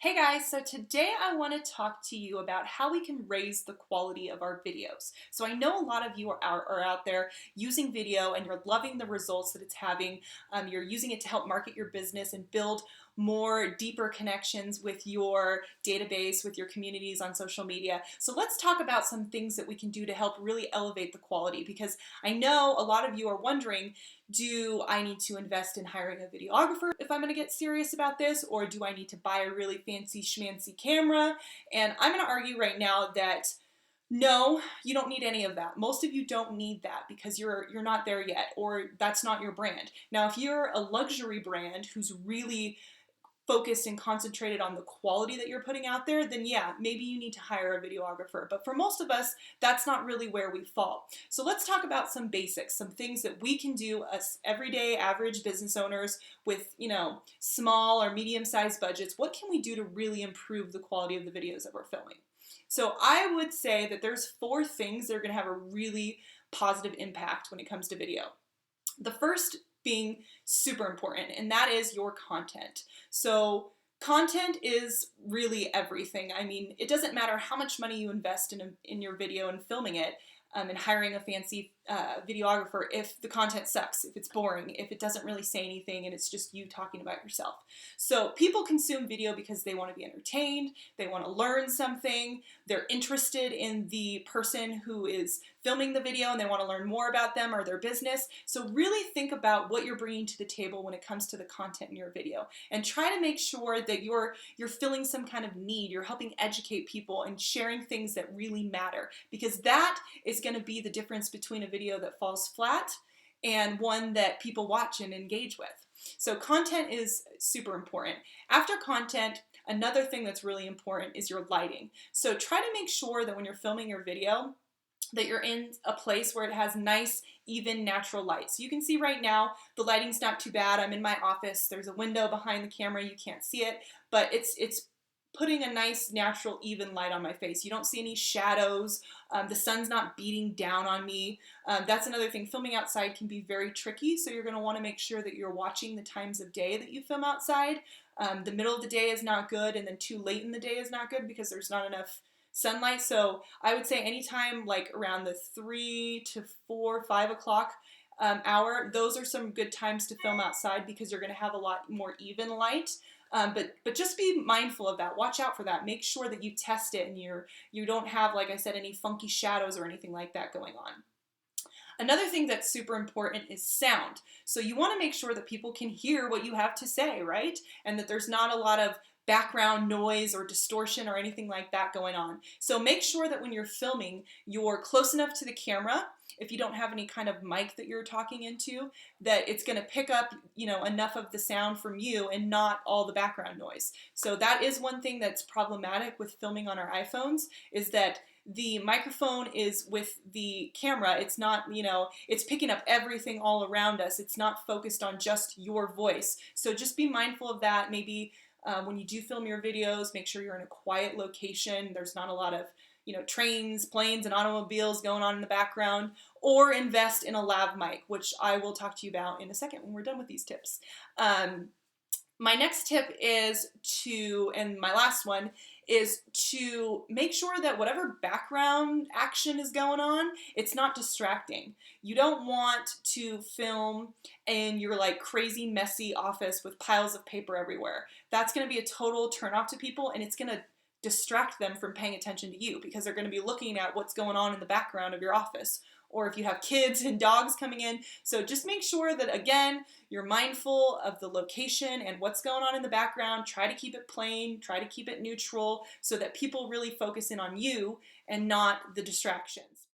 Hey guys, so today I want to talk to you about how we can raise the quality of our videos. So I know a lot of you are out there using video and you're loving the results that it's having. You're using it to help market your business and build more deeper connections with your database, with your communities on social media. So let's talk about some things that we can do to help really elevate the quality, because I know a lot of you are wondering, do I need to invest in hiring a videographer if I'm going to get serious about this, or do I need to buy a really fancy schmancy camera? And I'm going to argue right now that no, you don't need any of that. Most of you don't need that because you're not there yet, or that's not your brand. Now, if you're a luxury brand who's really focused and concentrated on the quality that you're putting out there, then yeah, maybe you need to hire a videographer. But for most of us, that's not really where we fall. So let's talk about some basics, some things that we can do as everyday average business owners with, small or medium-sized budgets. What can we do to really improve the quality of the videos that we're filming? So I would say that there's 4 things that are going to have a really positive impact when it comes to video. The first being super important, and that is your content. So content is really everything. I mean, it doesn't matter how much money you invest in your video and filming it, and hiring a fancy videographer if the content sucks, if it's boring, if it doesn't really say anything and it's just you talking about yourself. So people consume video because they want to be entertained, they want to learn something, they're interested in the person who is filming the video and they want to learn more about them or their business. So really think about what you're bringing to the table when it comes to the content in your video, and try to make sure that you're filling some kind of need. You're helping educate people and sharing things that really matter, because that is going to be the difference between a video that falls flat and one that people watch and engage with. So content is super important. After content, another thing that's really important is your lighting. So try to make sure that when you're filming your video, that you're in a place where it has nice, even, natural light. So you can see right now, the lighting's not too bad. I'm in my office. There's a window behind the camera. You can't see it, but it's putting a nice, natural, even light on my face. You don't see any shadows. The sun's not beating down on me. That's another thing. Filming outside can be very tricky, so you're going to want to make sure that you're watching the times of day that you film outside. The middle of the day is not good, and then too late in the day is not good because there's not enough sunlight. So I would say anytime like around the 3 to 4, 5 o'clock hour, those are some good times to film outside because you're going to have a lot more even light. But just be mindful of that. Watch out for that. Make sure that you test it and you don't have, like I said, any funky shadows or anything like that going on. Another thing that's super important is sound. So you want to make sure that people can hear what you have to say, right? And that there's not a lot of background noise or distortion or anything like that going on. So make sure that when you're filming, you're close enough to the camera, if you don't have any kind of mic that you're talking into, that it's going to pick up, enough of the sound from you and not all the background noise. So that is one thing that's problematic with filming on our iPhones, is that the microphone is with the camera. It's not, it's picking up everything all around us. It's not focused on just your voice. So just be mindful of that. Maybe when you do film your videos, make sure you're in a quiet location. There's not a lot of, trains, planes, and automobiles going on in the background, or invest in a lav mic, which I will talk to you about in a second when we're done with these tips. My next tip and my last one is to make sure that whatever background action is going on, it's not distracting. You don't want to film in your crazy messy office with piles of paper everywhere. That's going to be a total turnoff to people, and it's going to distract them from paying attention to you because they're going to be looking at what's going on in the background of your office, or if you have kids and dogs coming in. So just make sure that, again, you're mindful of the location and what's going on in the background. Try to keep it plain, try to keep it neutral so that people really focus in on you and not the distractions.